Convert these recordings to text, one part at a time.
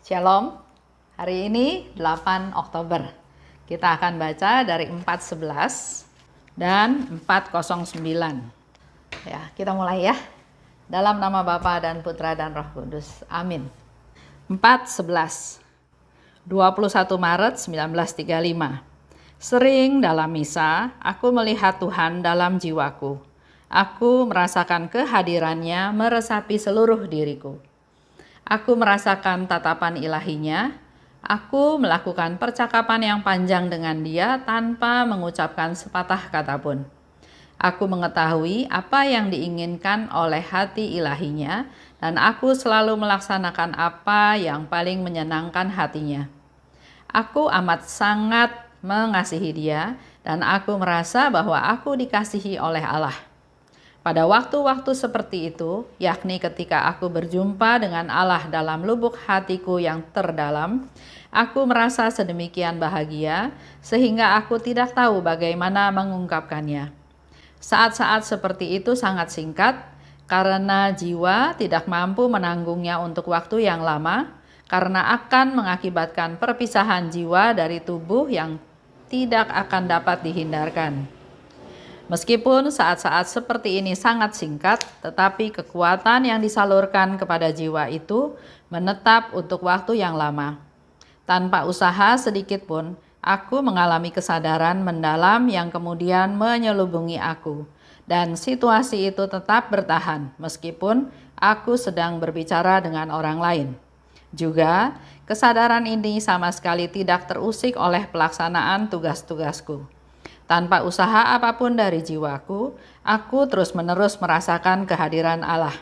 Shalom, hari ini 8 Oktober. Kita akan baca dari 4:11 dan 4:09. Ya, kita mulai ya. Dalam nama Bapa dan Putra dan Roh Kudus. Amin. 4:11. 21 Maret 1935. Sering dalam misa, aku melihat Tuhan dalam jiwaku. Aku merasakan kehadirannya meresapi seluruh diriku. Aku merasakan tatapan ilahinya. Aku melakukan percakapan yang panjang dengan dia tanpa mengucapkan sepatah kata pun. Aku mengetahui apa yang diinginkan oleh hati ilahinya, dan aku selalu melaksanakan apa yang paling menyenangkan hatinya. Aku amat sangat mengasihi dia, dan aku merasa bahwa aku dikasihi oleh Allah. Pada waktu-waktu seperti itu, yakni ketika aku berjumpa dengan Allah dalam lubuk hatiku yang terdalam, aku merasa sedemikian bahagia sehingga aku tidak tahu bagaimana mengungkapkannya. Saat-saat seperti itu sangat singkat karena jiwa tidak mampu menanggungnya untuk waktu yang lama, karena akan mengakibatkan perpisahan jiwa dari tubuh yang tidak akan dapat dihindarkan. Meskipun saat-saat seperti ini sangat singkat, tetapi kekuatan yang disalurkan kepada jiwa itu menetap untuk waktu yang lama. Tanpa usaha sedikit pun, aku mengalami kesadaran mendalam yang kemudian menyelubungi aku. Dan situasi itu tetap bertahan meskipun aku sedang berbicara dengan orang lain. Juga, kesadaran ini sama sekali tidak terusik oleh pelaksanaan tugas-tugasku. Tanpa usaha apapun dari jiwaku, aku terus-menerus merasakan kehadiran Allah.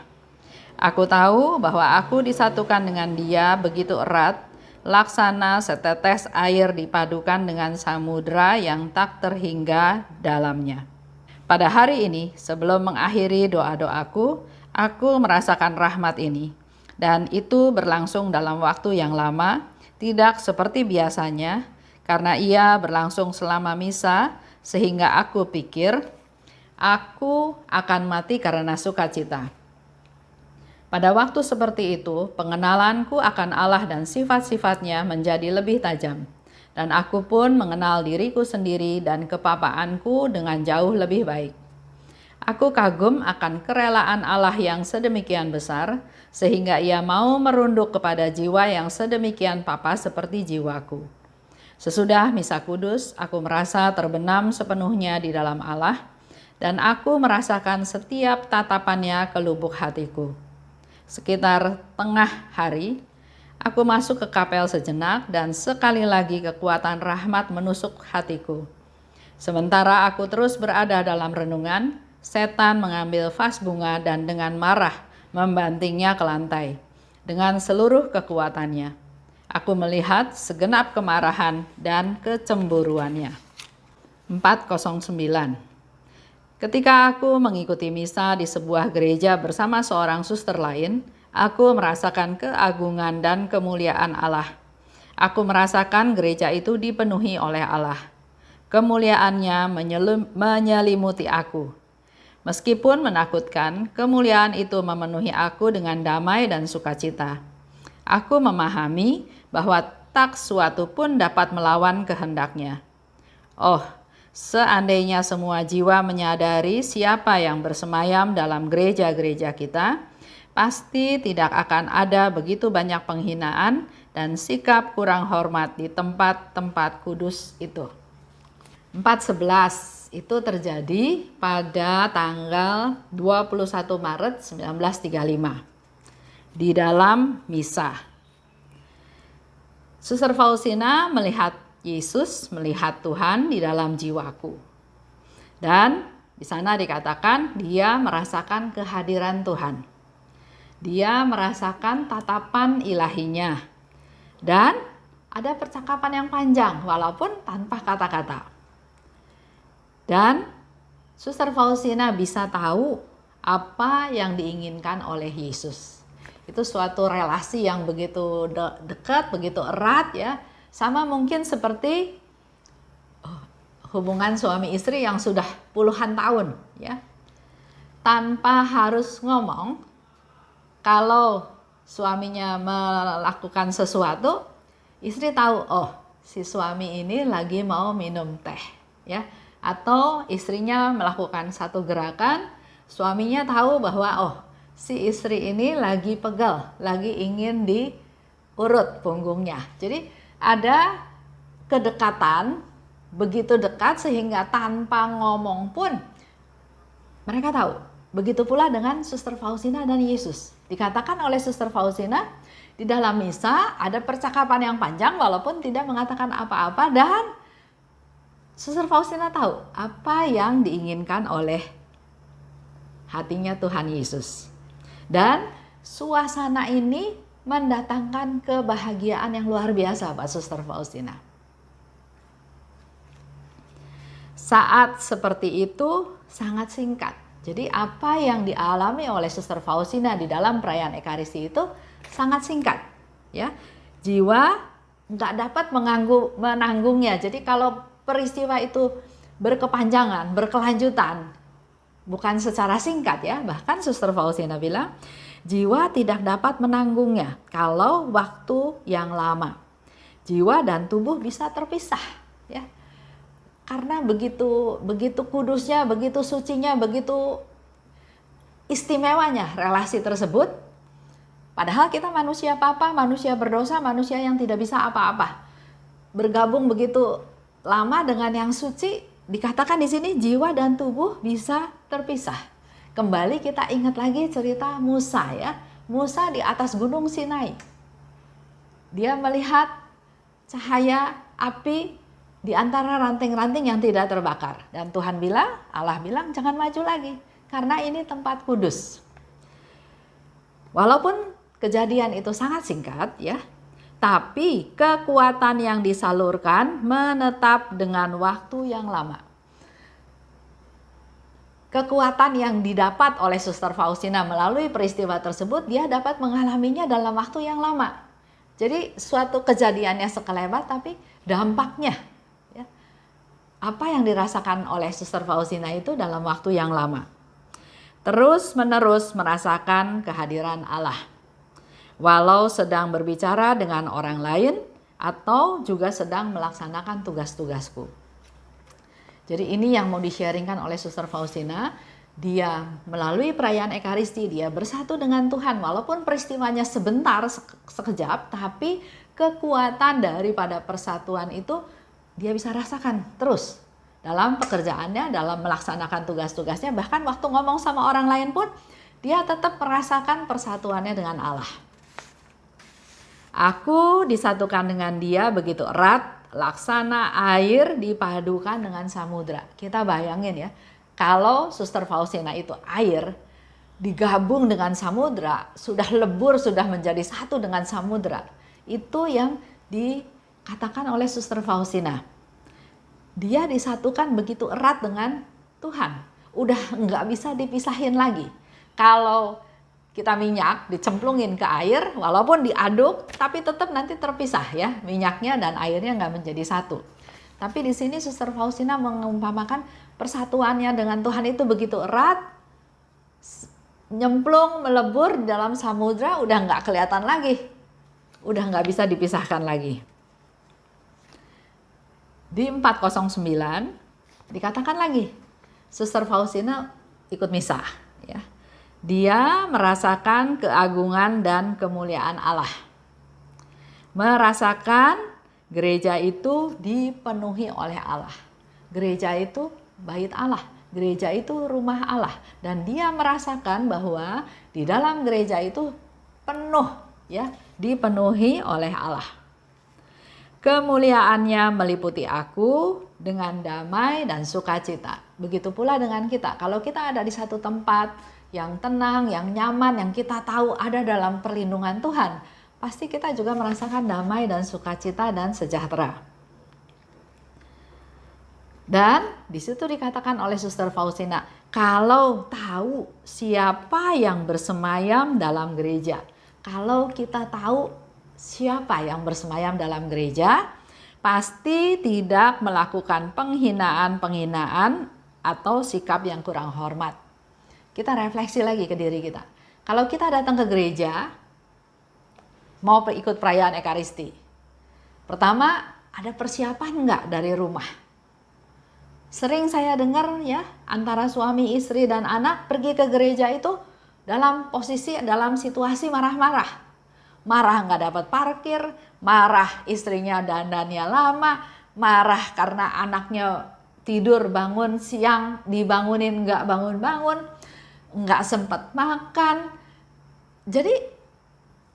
Aku tahu bahwa aku disatukan dengan Dia begitu erat, laksana setetes air dipadukan dengan samudera yang tak terhingga dalamnya. Pada hari ini, sebelum mengakhiri doa-doaku, aku merasakan rahmat ini. Dan itu berlangsung dalam waktu yang lama, tidak seperti biasanya, karena ia berlangsung selama misa, sehingga aku pikir aku akan mati karena sukacita. Pada waktu seperti itu, pengenalanku akan Allah dan sifat-sifatnya menjadi lebih tajam. Dan aku pun mengenal diriku sendiri dan kepapaanku dengan jauh lebih baik. Aku kagum akan kerelaan Allah yang sedemikian besar, sehingga ia mau merunduk kepada jiwa yang sedemikian papa seperti jiwaku. Sesudah misa kudus, aku merasa terbenam sepenuhnya di dalam Allah, dan aku merasakan setiap tatapannya ke lubuk hatiku. Sekitar tengah hari, aku masuk ke kapel sejenak dan sekali lagi kekuatan rahmat menusuk hatiku. Sementara aku terus berada dalam renungan, setan mengambil vas bunga dan dengan marah membantingnya ke lantai dengan seluruh kekuatannya. Aku melihat segenap kemarahan dan kecemburuannya. 4:09. Ketika aku mengikuti misa di sebuah gereja bersama seorang suster lain, aku merasakan keagungan dan kemuliaan Allah. Aku merasakan gereja itu dipenuhi oleh Allah. Kemuliaannya menyelimuti aku. Meskipun menakutkan, kemuliaan itu memenuhi aku dengan damai dan sukacita. Aku memahami bahwa tak suatu pun dapat melawan kehendaknya. Oh, seandainya semua jiwa menyadari siapa yang bersemayam dalam gereja-gereja kita, pasti tidak akan ada begitu banyak penghinaan dan sikap kurang hormat di tempat-tempat kudus itu. 4:11 itu terjadi pada tanggal 21 Maret 1935 di dalam misa. Suster Faustina melihat Yesus, melihat Tuhan di dalam jiwaku. Dan di sana dikatakan dia merasakan kehadiran Tuhan. Dia merasakan tatapan ilahinya. Dan ada percakapan yang panjang walaupun tanpa kata-kata. Dan Suster Faustina bisa tahu apa yang diinginkan oleh Yesus. Itu suatu relasi yang begitu dekat, begitu erat ya. Sama mungkin seperti hubungan suami istri yang sudah puluhan tahun ya. Tanpa harus ngomong, kalau suaminya melakukan sesuatu, istri tahu, oh si suami ini lagi mau minum teh, ya. Atau istrinya melakukan satu gerakan, suaminya tahu bahwa oh si istri ini lagi pegal, lagi ingin diurut punggungnya. Jadi ada kedekatan, begitu dekat sehingga tanpa ngomong pun mereka tahu. Begitu pula dengan Suster Faustina dan Yesus. Dikatakan oleh Suster Faustina, di dalam misa ada percakapan yang panjang walaupun tidak mengatakan apa-apa, dan Suster Faustina tahu apa yang diinginkan oleh hatinya Tuhan Yesus. Dan suasana ini mendatangkan kebahagiaan yang luar biasa, Pak Suster Faustina. Saat seperti itu sangat singkat. Jadi apa yang dialami oleh Suster Faustina di dalam perayaan Ekaristi itu sangat singkat, ya. Jiwa nggak dapat menanggungnya. Jadi kalau peristiwa itu berkepanjangan, berkelanjutan, bukan secara singkat, ya. Bahkan Suster Faustina bilang, jiwa tidak dapat menanggungnya kalau waktu yang lama. Jiwa dan tubuh bisa terpisah, ya. Karena begitu kudusnya, begitu sucinya, begitu istimewanya relasi tersebut. Padahal kita manusia papa, manusia berdosa, manusia yang tidak bisa apa-apa. Bergabung begitu lama dengan yang suci, dikatakan di sini jiwa dan tubuh bisa terpisah. Kembali kita ingat lagi cerita Musa, ya. Musa di atas gunung Sinai. Dia melihat cahaya api di antara ranting-ranting yang tidak terbakar. Dan Tuhan bilang, Allah bilang, jangan maju lagi, karena ini tempat kudus. Walaupun kejadian itu sangat singkat, ya, tapi kekuatan yang disalurkan menetap dengan waktu yang lama. Kekuatan yang didapat oleh Suster Faustina melalui peristiwa tersebut, dia dapat mengalaminya dalam waktu yang lama. Jadi suatu kejadiannya sekelebat, tapi dampaknya, apa yang dirasakan oleh Suster Faustina itu dalam waktu yang lama. Terus-menerus merasakan kehadiran Allah. Walau sedang berbicara dengan orang lain atau juga sedang melaksanakan tugas-tugasku. Jadi ini yang mau di-sharingkan oleh Suster Faustina. Dia melalui perayaan Ekaristi, dia bersatu dengan Tuhan. Walaupun peristiwanya sebentar, sekejap, tapi kekuatan daripada persatuan itu dia bisa rasakan terus dalam pekerjaannya, dalam melaksanakan tugas-tugasnya, bahkan waktu ngomong sama orang lain pun dia tetap merasakan persatuannya dengan Allah. Aku disatukan dengan dia begitu erat, laksana air dipadukan dengan samudra. Kita bayangin, ya, kalau Suster Faustina itu air digabung dengan samudra, sudah lebur, sudah menjadi satu dengan samudra. Itu yang katakan oleh Suster Faustina. Dia disatukan begitu erat dengan Tuhan. Udah nggak bisa dipisahin lagi. Kalau kita minyak dicemplungin ke air, walaupun diaduk, tapi tetap nanti terpisah, ya. Minyaknya dan airnya nggak menjadi satu. Tapi di sini Suster Faustina mengumpamakan persatuannya dengan Tuhan itu begitu erat, nyemplung, melebur dalam samudra, udah nggak kelihatan lagi. Udah nggak bisa dipisahkan lagi. Di 409 dikatakan lagi, Suster Faustina ikut misa, ya. Dia merasakan keagungan dan kemuliaan Allah. Merasakan gereja itu dipenuhi oleh Allah. Gereja itu bait Allah, gereja itu rumah Allah, dan dia merasakan bahwa di dalam gereja itu penuh, ya, dipenuhi oleh Allah. Kemuliaannya meliputi aku dengan damai dan sukacita. Begitu pula dengan kita. Kalau kita ada di satu tempat yang tenang, yang nyaman, yang kita tahu ada dalam perlindungan Tuhan, pasti kita juga merasakan damai dan sukacita dan sejahtera. Dan di situ dikatakan oleh Suster Faustina, kalau tahu siapa yang bersemayam dalam gereja, kalau kita tahu siapa yang bersemayam dalam gereja, pasti tidak melakukan penghinaan-penghinaan atau sikap yang kurang hormat. Kita refleksi lagi ke diri kita. Kalau kita datang ke gereja, mau ikut perayaan Ekaristi? Pertama, ada persiapan nggak dari rumah? Sering saya dengar ya, antara suami, istri, dan anak pergi ke gereja itu dalam situasi marah-marah. Marah nggak dapat parkir, marah istrinya dandannya lama, marah karena anaknya tidur bangun siang, dibangunin nggak bangun-bangun, nggak sempat makan. Jadi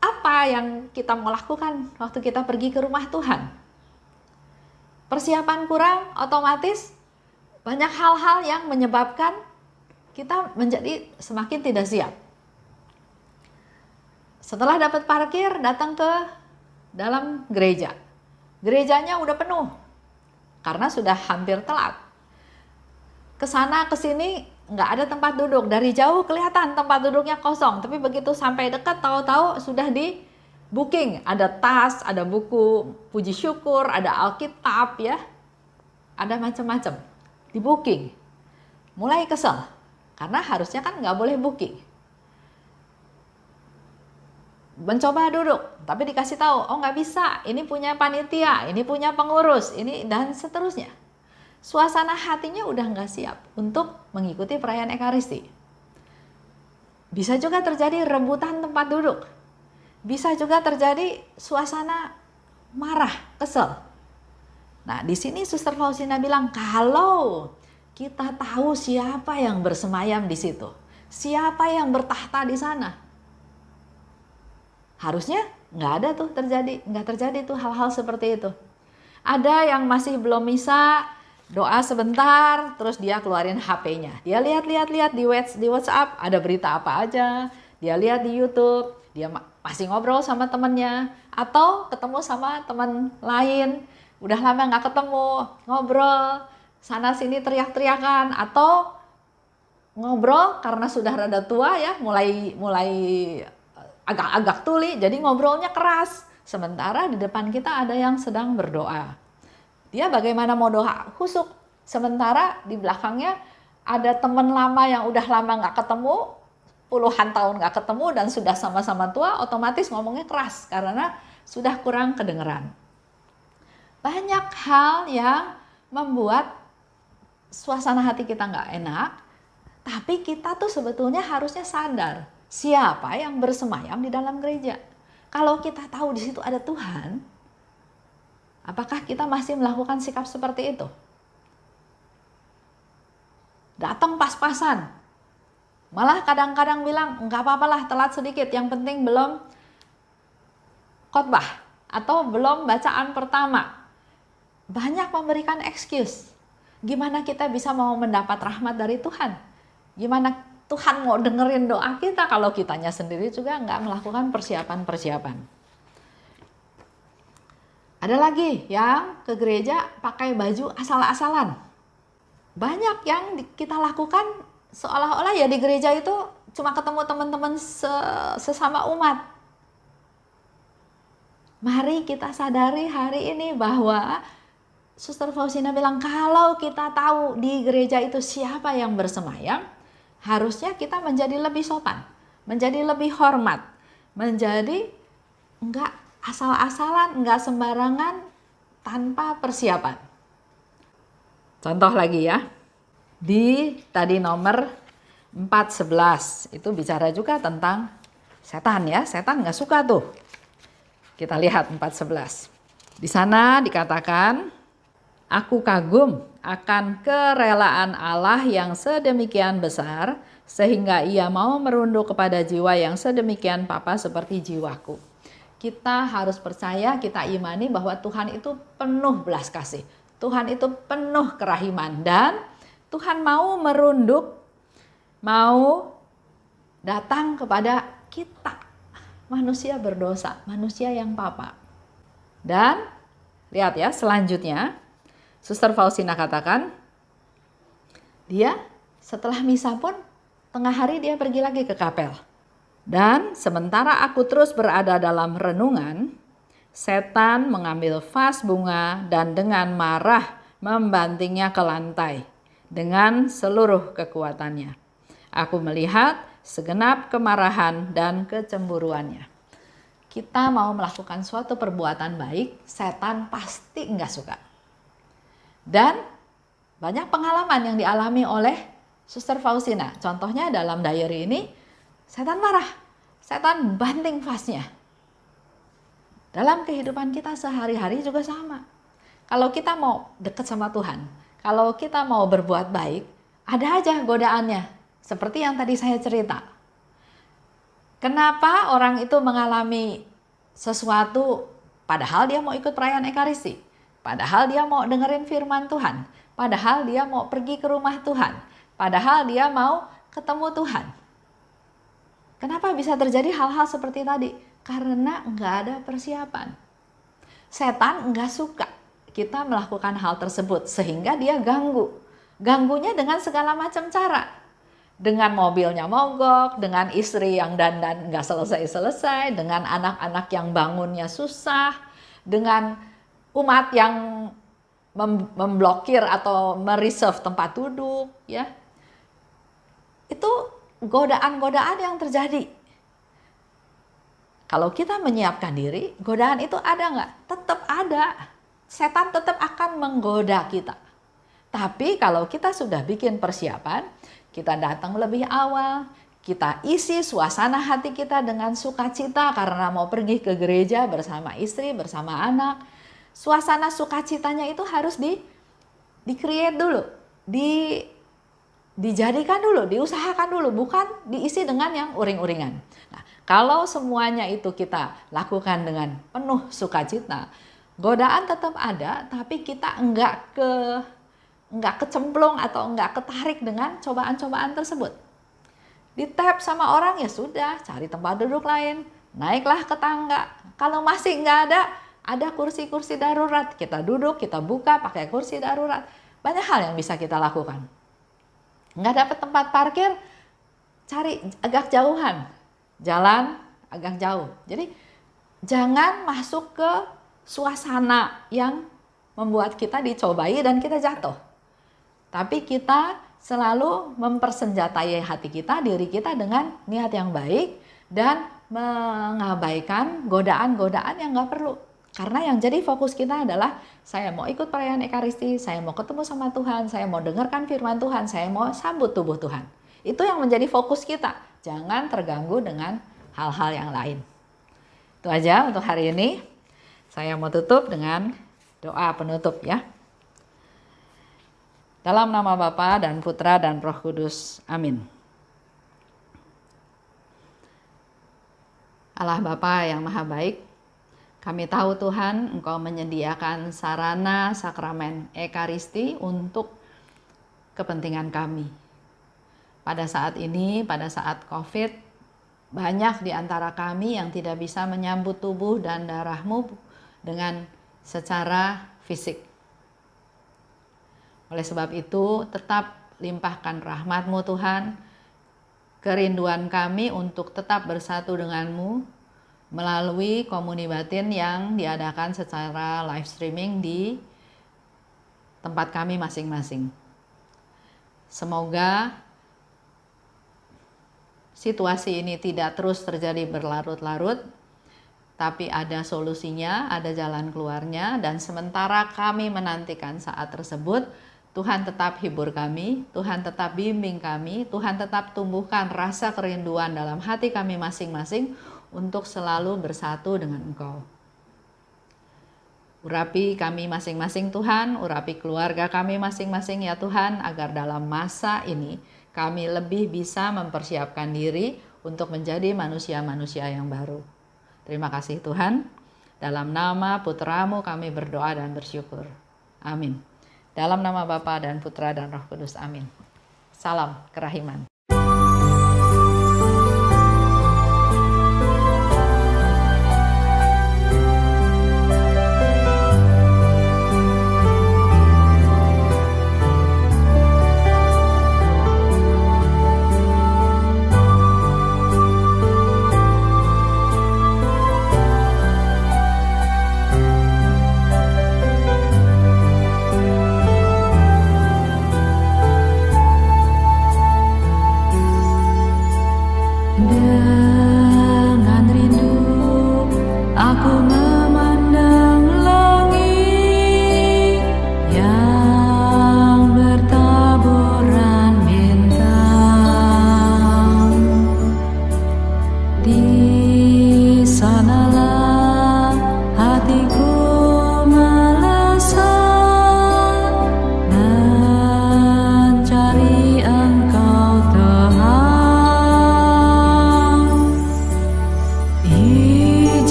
apa yang kita mau lakukan waktu kita pergi ke rumah Tuhan? Persiapan kurang, otomatis banyak hal-hal yang menyebabkan kita menjadi semakin tidak siap. Setelah dapat parkir, datang ke dalam gereja. Gerejanya udah penuh karena sudah hampir telat. Kesana kesini nggak ada tempat duduk. Dari jauh kelihatan tempat duduknya kosong, tapi begitu sampai dekat tahu-tahu sudah di booking. Ada tas, ada buku puji syukur, ada Alkitab ya, ada macam-macam. Di booking. Mulai kesel karena harusnya kan nggak boleh booking. Mencoba duduk, tapi dikasih tahu, oh nggak bisa, ini punya panitia, ini punya pengurus, ini dan seterusnya. Suasana hatinya udah nggak siap untuk mengikuti perayaan Ekaristi. Bisa juga terjadi rebutan tempat duduk. Bisa juga terjadi suasana marah, kesel. Nah, di sini Suster Faustina bilang, kalau kita tahu siapa yang bersemayam di situ, siapa yang bertahta di sana, harusnya nggak terjadi tuh hal-hal seperti itu. Ada yang masih belum bisa doa sebentar, terus dia keluarin HP-nya. Dia lihat di WhatsApp ada berita apa aja. Dia lihat di YouTube, dia masih ngobrol sama temennya. Atau ketemu sama teman lain, udah lama nggak ketemu, ngobrol, sana sini teriak-teriakan. Atau ngobrol karena sudah rada tua ya, mulai agak-agak tuli, jadi ngobrolnya keras. Sementara di depan kita ada yang sedang berdoa. Dia bagaimana mau doa khusyuk, sementara di belakangnya ada teman lama yang udah lama nggak ketemu, puluhan tahun nggak ketemu dan sudah sama-sama tua, otomatis ngomongnya keras karena sudah kurang kedengeran. Banyak hal yang membuat suasana hati kita nggak enak, tapi kita tuh sebetulnya harusnya sadar siapa yang bersemayam di dalam gereja. Kalau kita tahu di situ ada Tuhan, apakah kita masih melakukan sikap seperti itu? Datang pas-pasan. Malah kadang-kadang bilang, enggak apa-apalah telat sedikit, yang penting belum khotbah atau belum bacaan pertama. Banyak memberikan excuse. Gimana kita bisa mau mendapat rahmat dari Tuhan? Gimana Tuhan mau dengerin doa kita kalau kitanya sendiri juga nggak melakukan persiapan-persiapan. Ada lagi yang ke gereja pakai baju asal-asalan. Banyak yang kita lakukan seolah-olah ya di gereja itu cuma ketemu teman-teman sesama umat. Mari kita sadari hari ini bahwa Suster Faustina bilang kalau kita tahu di gereja itu siapa yang bersemayam, harusnya kita menjadi lebih sopan, menjadi lebih hormat, menjadi enggak asal-asalan, enggak sembarangan, tanpa persiapan. Contoh lagi ya, di tadi nomor 4:11 itu bicara juga tentang setan ya, setan enggak suka tuh. Kita lihat 4:11. Di sana dikatakan, aku kagum akan kerelaan Allah yang sedemikian besar sehingga ia mau merunduk kepada jiwa yang sedemikian papa seperti jiwaku. Kita harus percaya, kita imani bahwa Tuhan itu penuh belas kasih. Tuhan itu penuh kerahiman dan Tuhan mau merunduk, mau datang kepada kita, manusia berdosa, manusia yang papa. Dan lihat ya selanjutnya, Suster Faustina katakan, dia setelah misa pun tengah hari dia pergi lagi ke kapel. Dan sementara aku terus berada dalam renungan, setan mengambil vas bunga dan dengan marah membantingnya ke lantai dengan seluruh kekuatannya. Aku melihat segenap kemarahan dan kecemburuannya. kita mau melakukan suatu perbuatan baik, setan pasti nggak suka. Dan banyak pengalaman yang dialami oleh Suster Faustina. Contohnya dalam diary ini, setan marah, setan banting vasnya. Dalam kehidupan kita sehari-hari juga sama. Kalau kita mau dekat sama Tuhan, kalau kita mau berbuat baik, ada aja godaannya. Seperti yang tadi saya cerita. Kenapa orang itu mengalami sesuatu padahal dia mau ikut perayaan Ekaristi, padahal dia mau dengerin firman Tuhan, padahal dia mau pergi ke rumah Tuhan, padahal dia mau ketemu Tuhan. Kenapa bisa terjadi hal-hal seperti tadi? Karena nggak ada persiapan. Setan nggak suka kita melakukan hal tersebut sehingga dia ganggu. Ganggunya dengan segala macam cara. Dengan mobilnya mogok, dengan istri yang dandan nggak selesai-selesai, dengan anak-anak yang bangunnya susah, dengan umat yang memblokir atau mereserve tempat duduk, ya. Itu godaan-godaan yang terjadi. Kalau kita menyiapkan diri, godaan itu ada nggak? Tetap ada. Setan tetap akan menggoda kita. Tapi kalau kita sudah bikin persiapan, kita datang lebih awal, kita isi suasana hati kita dengan sukacita karena mau pergi ke gereja bersama istri, bersama anak. Suasana sukacitanya itu harus di-create dulu, dijadikan dulu, diusahakan dulu, bukan diisi dengan yang uring-uringan. Nah, kalau semuanya itu kita lakukan dengan penuh sukacita, godaan tetap ada, tapi kita enggak kecemplung atau enggak ketarik dengan cobaan-cobaan tersebut. Di-tap sama orang ya sudah, cari tempat duduk lain, naiklah ke tangga. Kalau masih enggak ada kursi-kursi darurat, kita duduk, kita buka pakai kursi darurat. Banyak hal yang bisa kita lakukan. Nggak dapat tempat parkir, cari agak jauhan, jalan agak jauh. Jadi jangan masuk ke suasana yang membuat kita dicobai dan kita jatuh. Tapi kita selalu mempersenjatai hati kita, diri kita dengan niat yang baik dan mengabaikan godaan-godaan yang nggak perlu. Karena yang jadi fokus kita adalah saya mau ikut perayaan Ekaristi, saya mau ketemu sama Tuhan, saya mau dengarkan firman Tuhan, saya mau sambut tubuh Tuhan. Itu yang menjadi fokus kita. Jangan terganggu dengan hal-hal yang lain. Itu aja untuk hari ini. Saya mau tutup dengan doa penutup ya. Dalam nama Bapa dan Putra dan Roh Kudus. Amin. Allah Bapa yang Maha Baik, kami tahu Tuhan, Engkau menyediakan sarana sakramen Ekaristi untuk kepentingan kami. Pada saat ini, pada saat COVID, banyak di antara kami yang tidak bisa menyambut tubuh dan darah-Mu dengan secara fisik. Oleh sebab itu, tetap limpahkan rahmat-Mu Tuhan, kerinduan kami untuk tetap bersatu dengan-Mu, melalui komuni batin yang diadakan secara live streaming di tempat kami masing-masing. Semoga situasi ini tidak terus terjadi berlarut-larut, tapi ada solusinya, ada jalan keluarnya, dan sementara kami menantikan saat tersebut, Tuhan tetap hibur kami, Tuhan tetap bimbing kami, Tuhan tetap tumbuhkan rasa kerinduan dalam hati kami masing-masing untuk selalu bersatu dengan Engkau. Urapi kami masing-masing Tuhan, urapi keluarga kami masing-masing ya Tuhan, agar dalam masa ini kami lebih bisa mempersiapkan diri untuk menjadi manusia-manusia yang baru. Terima kasih Tuhan, dalam nama Putra-Mu kami berdoa dan bersyukur. Amin. Dalam nama Bapa dan Putra dan Roh Kudus. Amin. Salam kerahiman.